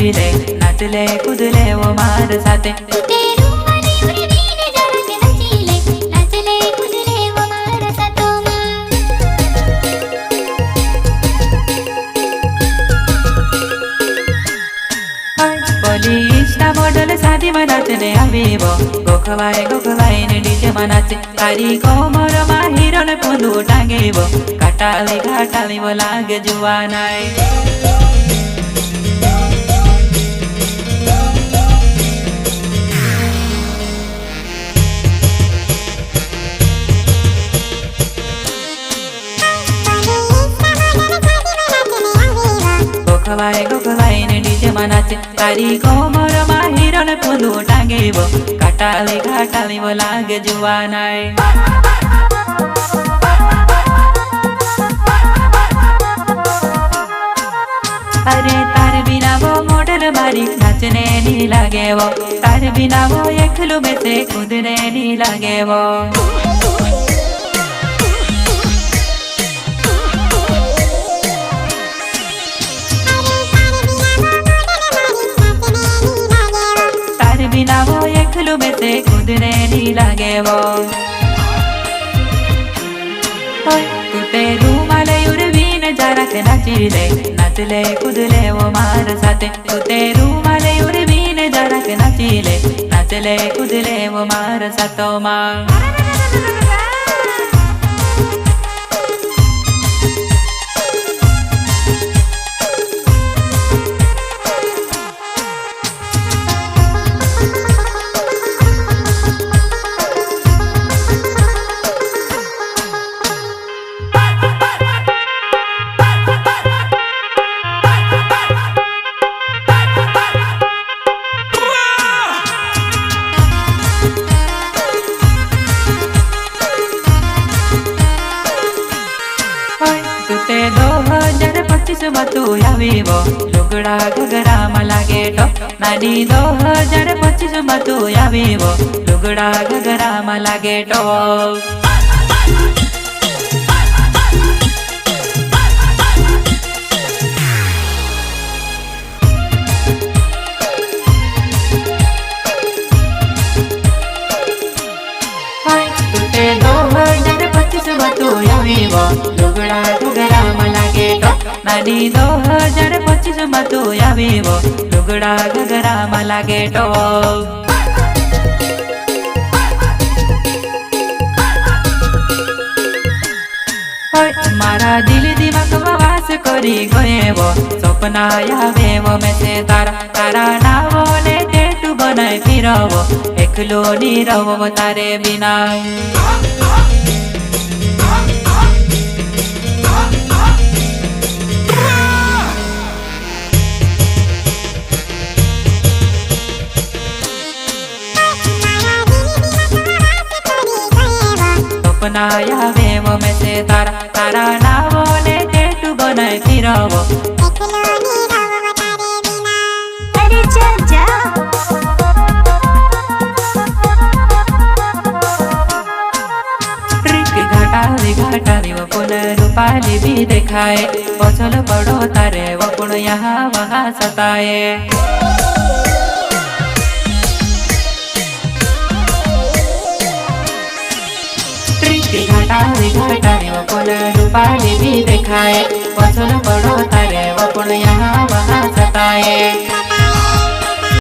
नाचिले नाचले कूदले वो मार साथे। इंस्टा मॉडल शादी में नाचने आवेबो गोखवाई ने डीजे में नाचे तारी कोमर मा हीरो ने पुंदू टांगेबो घाटाली वो लागे जुवानाई। गोखवाई ने डीजे में नाचे तारी कोमर मा हीरो ने पुंदू टांगेबो घाटाली वो लागे जुवानाई। अरे तार बिना वो मॉडल मारी नाचने नहीं लागे वो तार बिना वो एकलू में से कूदने नहीं लागे वो। बिना वो एकलू में से कूदने नहीं लागे वो। तूते रूमाले उर्वीन जरा के नाचले कूदले वो मार साथे। तूते रूमाले उर्वीन जरा के नाचले कूदले वो मार साथो माँ। तुते 2025 मतू आवीबो लुगड़ा घगरा में लागे टॉप नानी 2025 मतू आवीबो लुगड़ा घगरा में लागे टॉप। लुगड़ा घगरा में लागे टॉप नानी 2025 मतू आवीबो लुगड़ा घगरा में लागे टॉप। मारा दिल दिमाग में वास करी गएबो सपना आवेबो में से तारा नावो ने टेटू बनाए फिरबो एकलो नी रहबो तारे बिना। सपना आवेबो में से तारा नावो ने टेटू बनाए फिरबो घाटाली वो पुन रूपाली भी दिखाए पछल पड़ो तारे वो पुन यहाँ वहाँ सताए। घाटाली वो पुन रूपाली भी दिखाए पछल पड़ो तारे वो पुन यहाँ